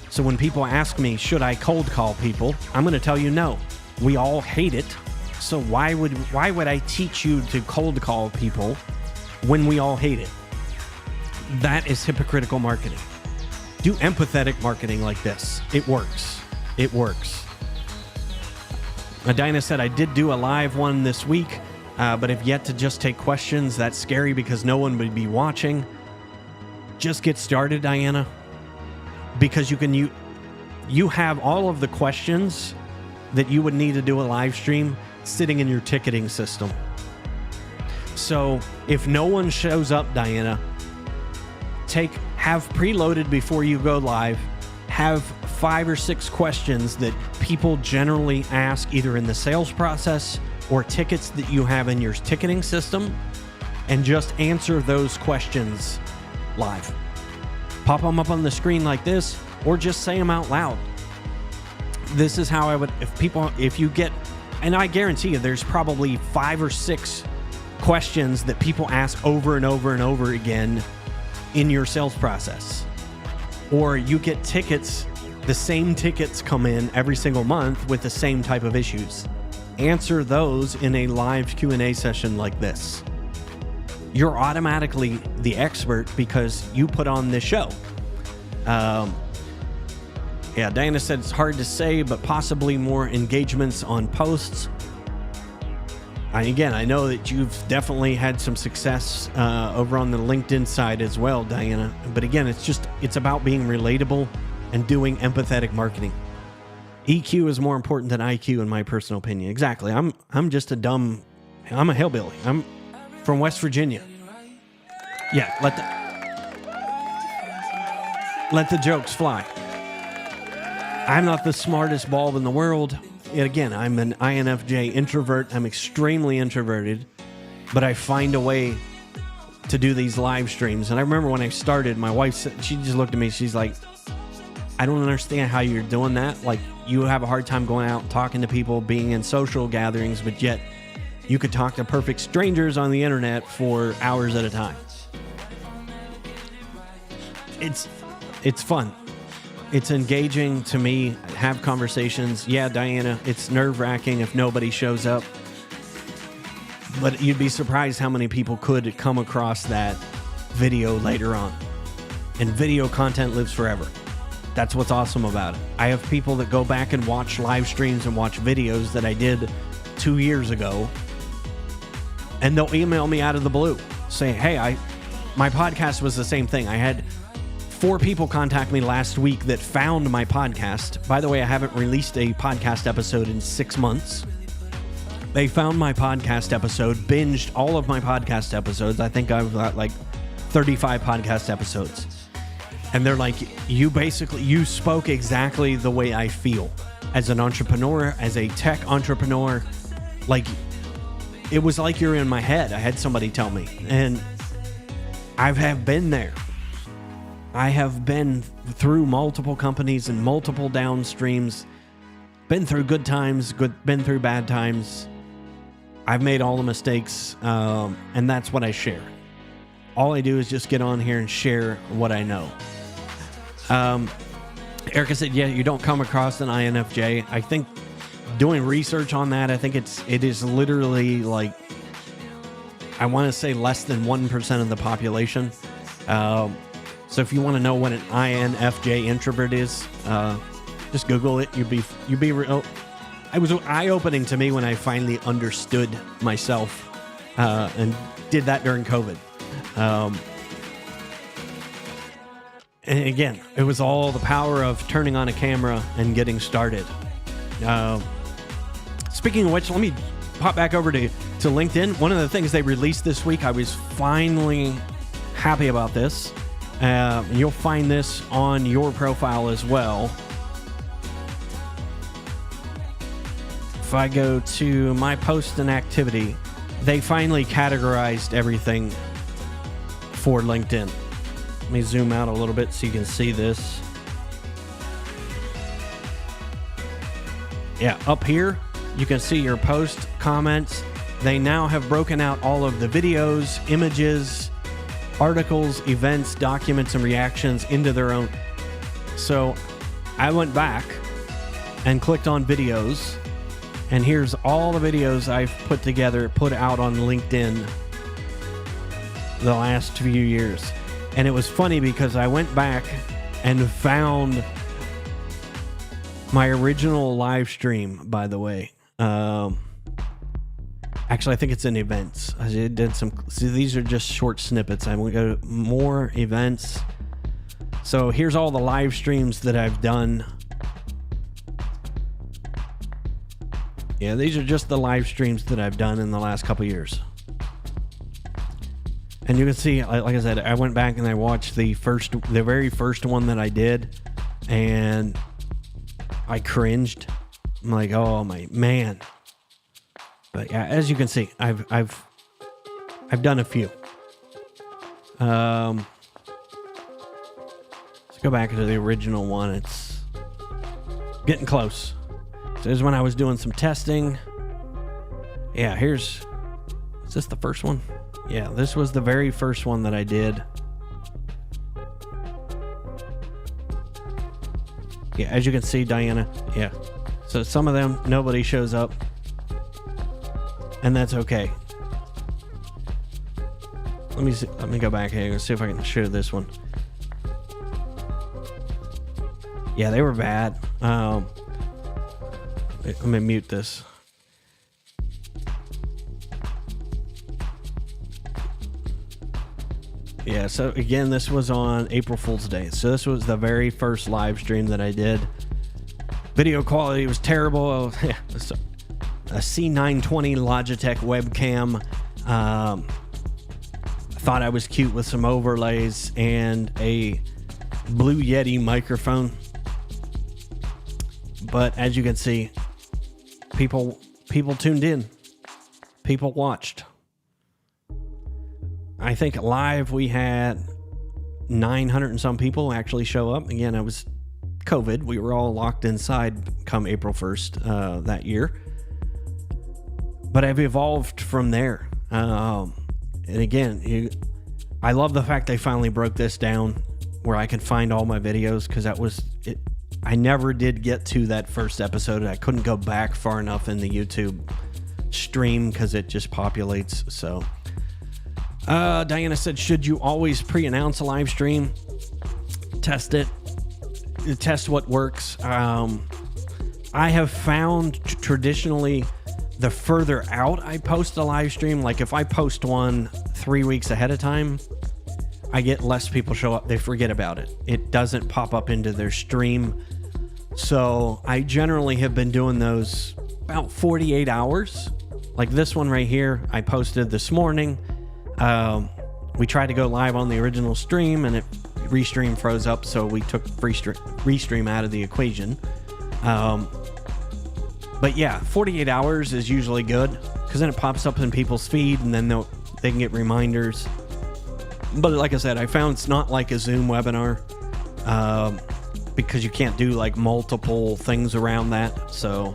So when people ask me, should I cold call people? I'm going to tell you no. We all hate it. So why would I teach you to cold call people when we all hate it? That is hypocritical marketing. Do empathetic marketing like this. It works. It works. Dinah said, I did do a live one this week, but have yet to just take questions. That's scary because no one would be watching. Just get started, Diana, because you have all of the questions that you would need to do a live stream sitting in your ticketing system. So if no one shows up, Diana, have preloaded before you go live, have 5 or 6 questions that people generally ask either in the sales process or tickets that you have in your ticketing system, and just answer those questions live. Pop them up on the screen like this, or just say them out loud. This is how I would, if you get, and I guarantee you there's probably 5 or 6 questions that people ask over and over and over again in your sales process. Or you get tickets, the same tickets come in every single month with the same type of issues. Answer those in a live Q&A session like this. You're automatically the expert because you put on this show. Diana said it's hard to say, but possibly more engagements on posts. I know that you've definitely had some success over on the LinkedIn side as well, Diana. But again, it's about being relatable and doing empathetic marketing. EQ is more important than IQ in my personal opinion. Exactly. I'm just I'm a hillbilly. I'm from West Virginia. Yeah, let the jokes fly. I'm not the smartest bulb in the world. Yet again, I'm an INFJ introvert. I'm extremely introverted, but I find a way to do these live streams. And I remember when I started, my wife, she just looked at me. She's like, I don't understand how you're doing that. Like, you have a hard time going out and talking to people, being in social gatherings, but yet you could talk to perfect strangers on the internet for hours at a time. It's fun. It's engaging to me. Have conversations. Yeah, Diana, it's nerve-wracking if nobody shows up. But you'd be surprised how many people could come across that video later on. And video content lives forever. That's what's awesome about it. I have people that go back and watch live streams and watch videos that I did 2 years ago, and they'll email me out of the blue saying, hey, my podcast was the same thing. I had 4 people contact me last week that found my podcast. By the way, I haven't released a podcast episode in 6 months. They found my podcast episode, binged all of my podcast episodes. I think I've got like 35 podcast episodes. And they're like, you spoke exactly the way I feel as an entrepreneur, as a tech entrepreneur. Like, it was like you're in my head. I had somebody tell me. And I have been there. I have been through multiple companies and multiple downstreams. Been through good times, been through bad times. I've made all the mistakes, and that's what I share. All I do is just get on here and share what I know. Erica said, yeah, you don't come across an INFJ. I think doing research on that, I think it is literally like, I want to say less than 1% of the population. So if you want to know what an INFJ introvert is, just Google it. You'd be real. It was eye-opening to me when I finally understood myself, and did that during COVID. And again, it was all the power of turning on a camera and getting started. Speaking of which, let me pop back over to LinkedIn. One of the things they released this week, I was finally happy about this. You'll find this on your profile as well. If I go to my post and activity, they finally categorized everything for LinkedIn. Let me zoom out a little bit so you can see this. Yeah, up here, you can see your post, comments. They now have broken out all of the videos, images, articles, events, documents, and reactions into their own. So I went back and clicked on videos, and here's all the videos I've put out on LinkedIn the last few years. And it was funny because I went back and found my original live stream, by the way. Actually, I think it's in events. I did see, these are just short snippets. I'm going to go to more events. So here's all the live streams that I've done. Yeah, these are just the live streams that I've done in the last couple years. And you can see, like I said, I went back and I watched the very first one that I did, and I cringed. I'm like, oh my man. But yeah, as you can see, I've done a few. Let's go back to the original one. It's getting close. So this is when I was doing some testing. Yeah, is this the first one? Yeah, this was the very first one that I did. Yeah, as you can see, Diana. Yeah. So some of them, nobody shows up. And that's okay. Let me see. Let me go back here and see if I can show this one. Yeah, they were bad. Let me mute this. Yeah, so again, this was on April Fool's Day. So this was the very first live stream that I did. Video quality was terrible. A C920 Logitech webcam. Thought I was cute with some overlays and a Blue Yeti microphone. But as you can see, people tuned in. People watched. I think live we had 900 and some people actually show up. Again, it was COVID. We were all locked inside come April 1st that year. But I've evolved from there. And again, I love the fact they finally broke this down where I could find all my videos, because that was it. I never did get to that first episode. I couldn't go back far enough in the YouTube stream because it just populates. So Diana said, should you always pre-announce a live stream? Test it. test what works. I have found traditionally the further out I post a live stream, like if I post one 3 weeks ahead of time, I get less people show up. They forget about it. It doesn't pop up into their stream. So I generally have been doing those about 48 hours. Like this one right here, I posted this morning. We tried to go live on the original stream and Restream froze up, so we took Restream out of the equation. But yeah, 48 hours is usually good because then it pops up in people's feed and then they can get reminders. But like I said, I found it's not like a Zoom webinar because you can't do like multiple things around that. So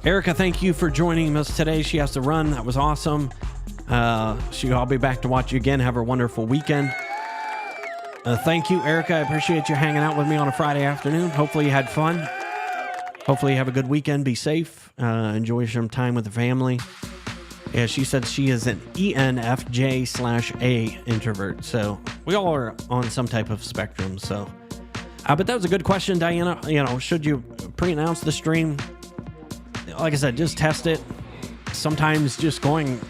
Erica, thank you for joining us today. She has to run. That was awesome. I'll be back to watch you again. Have a wonderful weekend. Thank you, Erica. I appreciate you hanging out with me on a Friday afternoon. Hopefully you had fun. Hopefully you have a good weekend. Be safe. Enjoy some time with the family. Yeah, she said she is an ENFJ/A introvert. So we all are on some type of spectrum. So, but that was a good question, Diana. Should you pre-announce the stream? Like I said, just test it. Sometimes just going,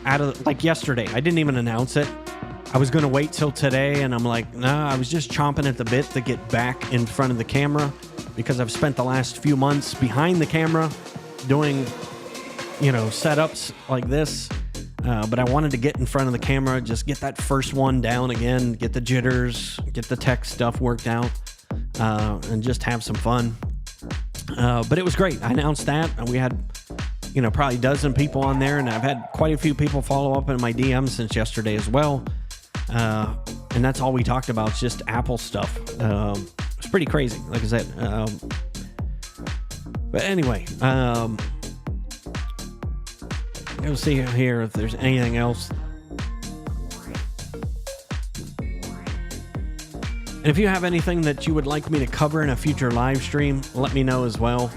out of, like yesterday, I didn't even announce it. I was going to wait till today, and I'm like, nah, I was just chomping at the bit to get back in front of the camera because I've spent the last few months behind the camera doing, setups like this. But I wanted to get in front of the camera, just get that first one down again, get the jitters, get the tech stuff worked out, and just have some fun. But it was great. I announced that, and we had probably a dozen people on there, and I've had quite a few people follow up in my DMs since yesterday as well. And that's all we talked about, is just Apple stuff. It's pretty crazy, like I said. But anyway, we'll see here if there's anything else. And if you have anything that you would like me to cover in a future live stream, let me know as well.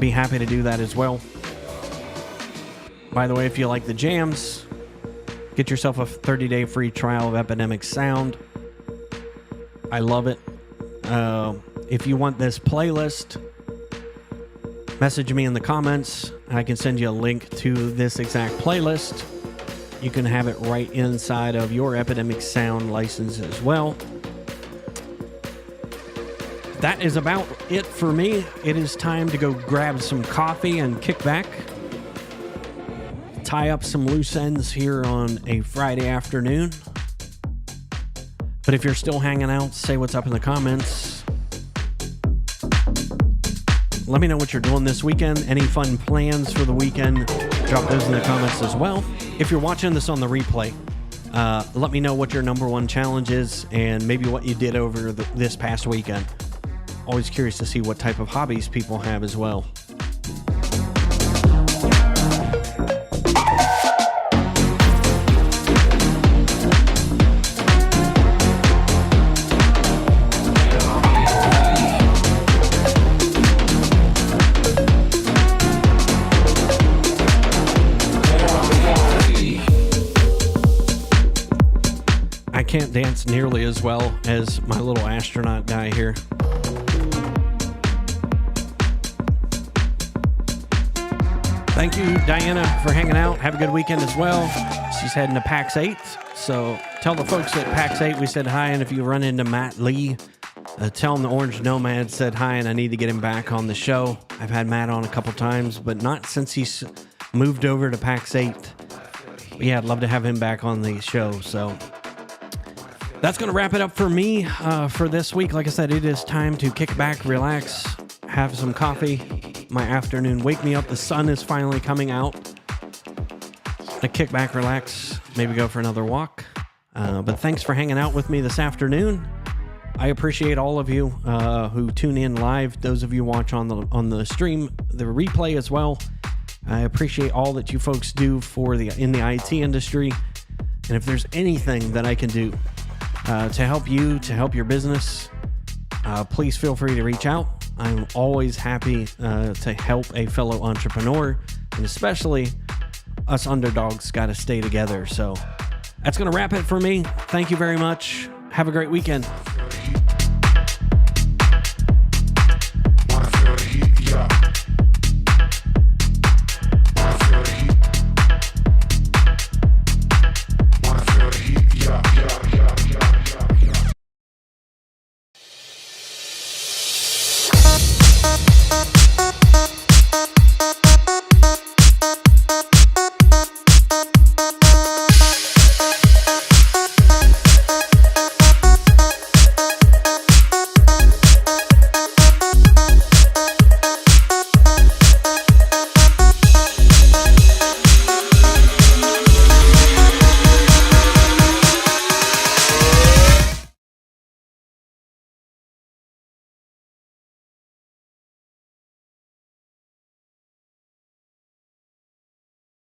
Be happy to do that as well. By the way, if you like the jams, get yourself a 30-day free trial of Epidemic Sound. I love it. If you want this playlist, message me in the comments. I can send you a link to this exact playlist. You can have it right inside of your Epidemic Sound license as well. That is about it for me. It is time to go grab some coffee and kick back. Tie up some loose ends here on a Friday afternoon. But if you're still hanging out, say what's up in the comments. Let me know what you're doing this weekend. Any fun plans for the weekend? Drop those in the comments as well. If you're watching this on the replay, let me know what your number one challenge is and maybe what you did over this past weekend. Always curious to see what type of hobbies people have as well. I can't dance nearly as well as my little astronaut guy here. Thank you, Diana, for hanging out. Have a good weekend as well. She's heading to PAX 8. So tell the folks at PAX 8 we said hi. And if you run into Matt Lee, tell him the Orange Nomad said hi and I need to get him back on the show. I've had Matt on a couple times, but not since he's moved over to PAX 8. But yeah, I'd love to have him back on the show. So that's going to wrap it up for me for this week. Like I said, it is time to kick back, relax, have some coffee. My afternoon, wake me up. The sun is finally coming out. I kick back, relax, maybe go for another walk. But thanks for hanging out with me this afternoon. I appreciate all of you who tune in live. Those of you watch on the stream, the replay as well. I appreciate all that you folks do in the IT industry. And if there's anything that I can do to help you, to help your business, please feel free to reach out. I'm always happy to help a fellow entrepreneur, and especially us underdogs got to stay together. So that's going to wrap it for me. Thank you very much. Have a great weekend.